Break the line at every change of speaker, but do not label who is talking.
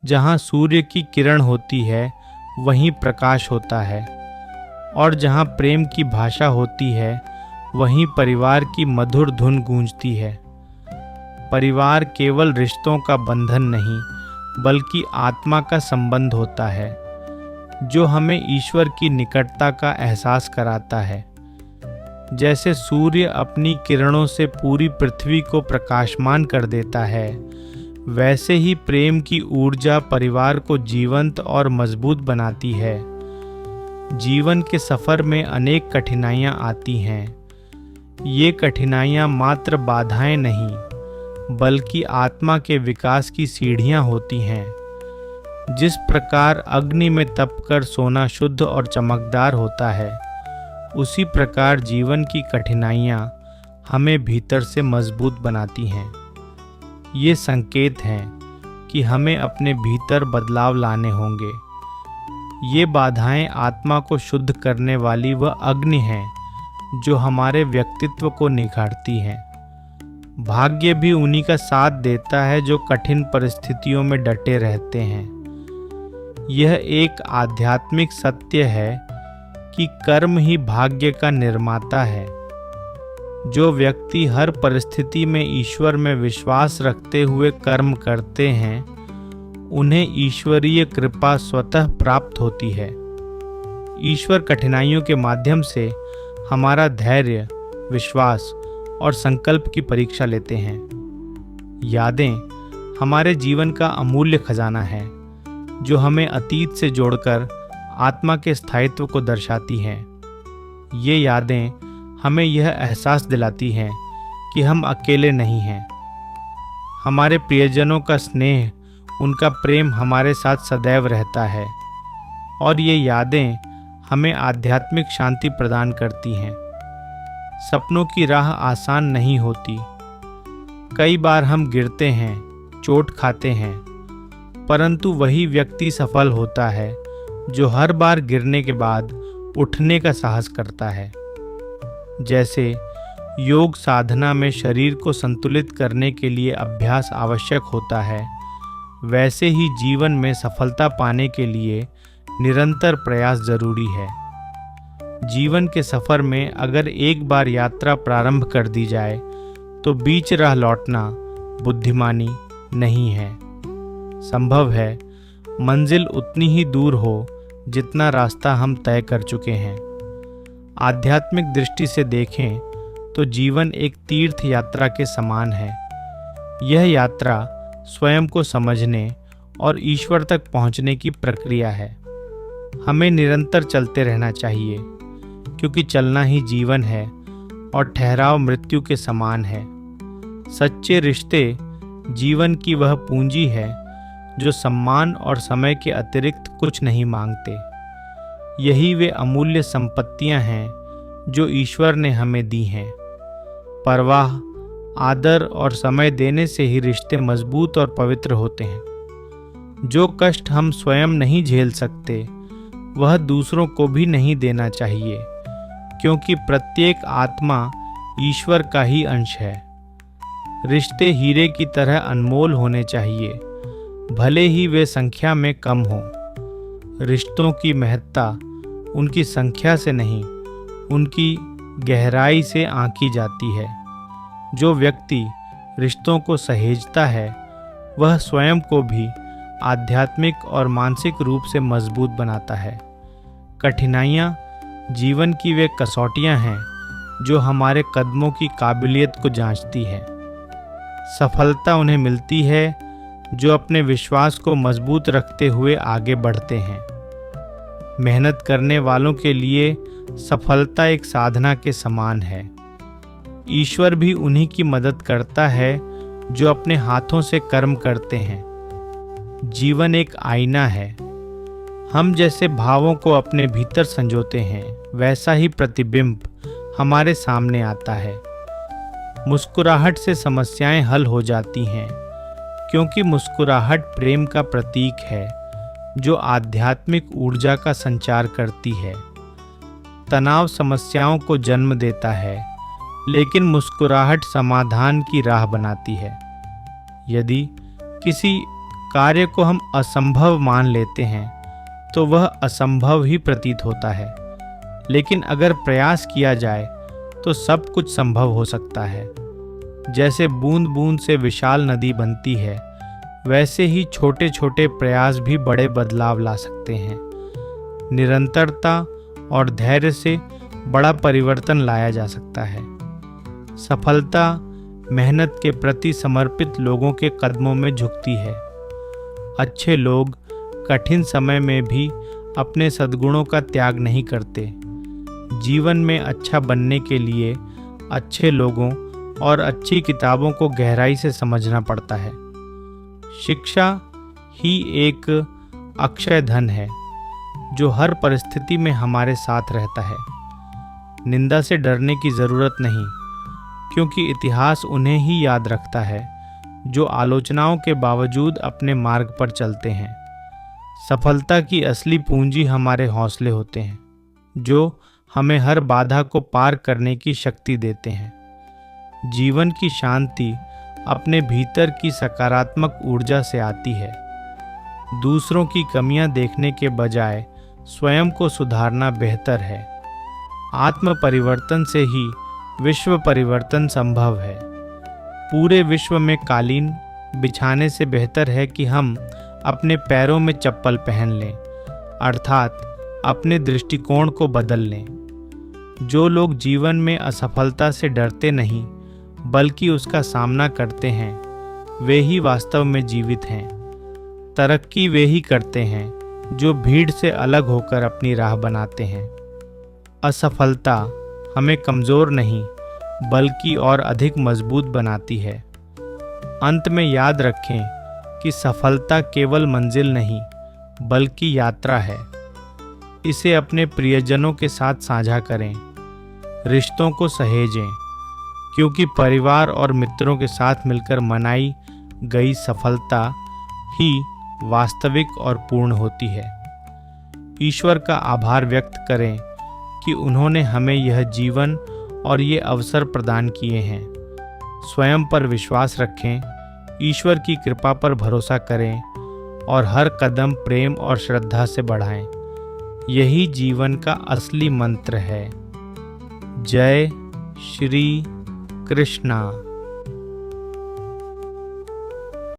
जहाँ सूर्य की किरण होती है वहीं प्रकाश होता है, और जहाँ प्रेम की भाषा होती है वहीं परिवार की मधुर धुन गूंजती है। परिवार केवल रिश्तों का बंधन नहीं बल्कि आत्मा का संबंध होता है, जो हमें ईश्वर की निकटता का एहसास कराता है। जैसे सूर्य अपनी किरणों से पूरी पृथ्वी को प्रकाशमान कर देता है, वैसे ही प्रेम की ऊर्जा परिवार को जीवंत और मजबूत बनाती है। जीवन के सफर में अनेक कठिनाइयाँ आती हैं। ये कठिनाइयाँ मात्र बाधाएं नहीं बल्कि आत्मा के विकास की सीढ़ियाँ होती हैं। जिस प्रकार अग्नि में तपकर सोना शुद्ध और चमकदार होता है, उसी प्रकार जीवन की कठिनाइयाँ हमें भीतर से मजबूत बनाती हैं। ये संकेत हैं कि हमें अपने भीतर बदलाव लाने होंगे। ये बाधाएं आत्मा को शुद्ध करने वाली वह अग्नि हैं जो हमारे व्यक्तित्व को निखारती हैं। भाग्य भी उन्हीं का साथ देता है जो कठिन परिस्थितियों में डटे रहते हैं। यह एक आध्यात्मिक सत्य है कि कर्म ही भाग्य का निर्माता है। जो व्यक्ति हर परिस्थिति में ईश्वर में विश्वास रखते हुए कर्म करते हैं, उन्हें ईश्वरीय कृपा स्वतः प्राप्त होती है। ईश्वर कठिनाइयों के माध्यम से हमारा धैर्य, विश्वास और संकल्प की परीक्षा लेते हैं। यादें हमारे जीवन का अमूल्य खजाना है, जो हमें अतीत से जोड़कर आत्मा के स्थायित्व को दर्शाती हैं। ये यादें हमें यह एहसास दिलाती हैं कि हम अकेले नहीं हैं। हमारे प्रियजनों का स्नेह, उनका प्रेम हमारे साथ सदैव रहता है, और ये यादें हमें आध्यात्मिक शांति प्रदान करती हैं। सपनों की राह आसान नहीं होती। कई बार हम गिरते हैं, चोट खाते हैं, परंतु वही व्यक्ति सफल होता है जो हर बार गिरने के बाद उठने का साहस करता है। जैसे योग साधना में शरीर को संतुलित करने के लिए अभ्यास आवश्यक होता है, वैसे ही जीवन में सफलता पाने के लिए निरंतर प्रयास जरूरी है। जीवन के सफर में अगर एक बार यात्रा प्रारंभ कर दी जाए तो बीच राह लौटना बुद्धिमानी नहीं है। संभव है मंजिल उतनी ही दूर हो जितना रास्ता हम तय कर चुके हैं। आध्यात्मिक दृष्टि से देखें तो जीवन एक तीर्थ यात्रा के समान है। यह यात्रा स्वयं को समझने और ईश्वर तक पहुंचने की प्रक्रिया है। हमें निरंतर चलते रहना चाहिए, क्योंकि चलना ही जीवन है और ठहराव मृत्यु के समान है। सच्चे रिश्ते जीवन की वह पूंजी है जो सम्मान और समय के अतिरिक्त कुछ नहीं मांगते। यही वे अमूल्य संपत्तियां हैं जो ईश्वर ने हमें दी हैं। परवाह, आदर और समय देने से ही रिश्ते मजबूत और पवित्र होते हैं। जो कष्ट हम स्वयं नहीं झेल सकते, वह दूसरों को भी नहीं देना चाहिए, क्योंकि प्रत्येक आत्मा ईश्वर का ही अंश है। रिश्ते हीरे की तरह अनमोल होने चाहिए, भले ही वे संख्या में कम हों। रिश्तों की महत्ता उनकी संख्या से नहीं, उनकी गहराई से आंकी जाती है। जो व्यक्ति रिश्तों को सहेजता है, वह स्वयं को भी आध्यात्मिक और मानसिक रूप से मजबूत बनाता है। कठिनाइयाँ जीवन की वे कसौटियाँ हैं जो हमारे कदमों की काबिलियत को जांचती है। सफलता उन्हें मिलती है जो अपने विश्वास को मजबूत रखते हुए आगे बढ़ते हैं। मेहनत करने वालों के लिए सफलता एक साधना के समान है। ईश्वर भी उन्हीं की मदद करता है जो अपने हाथों से कर्म करते हैं। जीवन एक आईना है। हम जैसे भावों को अपने भीतर संजोते हैं, वैसा ही प्रतिबिंब हमारे सामने आता है। मुस्कुराहट से समस्याएं हल हो जाती हैं, क्योंकि मुस्कुराहट प्रेम का प्रतीक है जो आध्यात्मिक ऊर्जा का संचार करती है। तनाव समस्याओं को जन्म देता है, लेकिन मुस्कुराहट समाधान की राह बनाती है। यदि किसी कार्य को हम असंभव मान लेते हैं तो वह असंभव ही प्रतीत होता है, लेकिन अगर प्रयास किया जाए तो सब कुछ संभव हो सकता है। जैसे बूंद बूंद से विशाल नदी बनती है, वैसे ही छोटे छोटे प्रयास भी बड़े बदलाव ला सकते हैं। निरंतरता और धैर्य से बड़ा परिवर्तन लाया जा सकता है। सफलता मेहनत के प्रति समर्पित लोगों के कदमों में झुकती है। अच्छे लोग कठिन समय में भी अपने सद्गुणों का त्याग नहीं करते। जीवन में अच्छा बनने के लिए अच्छे लोगों और अच्छी किताबों को गहराई से समझना पड़ता है। शिक्षा ही एक अक्षय धन है जो हर परिस्थिति में हमारे साथ रहता है। निंदा से डरने की ज़रूरत नहीं, क्योंकि इतिहास उन्हें ही याद रखता है जो आलोचनाओं के बावजूद अपने मार्ग पर चलते हैं। सफलता की असली पूंजी हमारे हौसले होते हैं, जो हमें हर बाधा को पार करने की शक्ति देते हैं। जीवन की शांति अपने भीतर की सकारात्मक ऊर्जा से आती है। दूसरों की कमियां देखने के बजाय स्वयं को सुधारना बेहतर है। आत्म परिवर्तन से ही विश्व परिवर्तन संभव है। पूरे विश्व में कालीन बिछाने से बेहतर है कि हम अपने पैरों में चप्पल पहन लें, अर्थात अपने दृष्टिकोण को बदल लें। जो लोग जीवन में असफलता से डरते नहीं बल्कि उसका सामना करते हैं, वे ही वास्तव में जीवित हैं। तरक्की वे ही करते हैं जो भीड़ से अलग होकर अपनी राह बनाते हैं। असफलता हमें कमज़ोर नहीं बल्कि और अधिक मजबूत बनाती है। अंत में याद रखें कि सफलता केवल मंजिल नहीं बल्कि यात्रा है। इसे अपने प्रियजनों के साथ साझा करें, रिश्तों को सहेजें, क्योंकि परिवार और मित्रों के साथ मिलकर मनाई गई सफलता ही वास्तविक और पूर्ण होती है। ईश्वर का आभार व्यक्त करें कि उन्होंने हमें यह जीवन और ये अवसर प्रदान किए हैं। स्वयं पर विश्वास रखें, ईश्वर की कृपा पर भरोसा करें और हर कदम प्रेम और श्रद्धा से बढ़ाएं। यही जीवन का असली मंत्र है। जय श्री कृष्णा।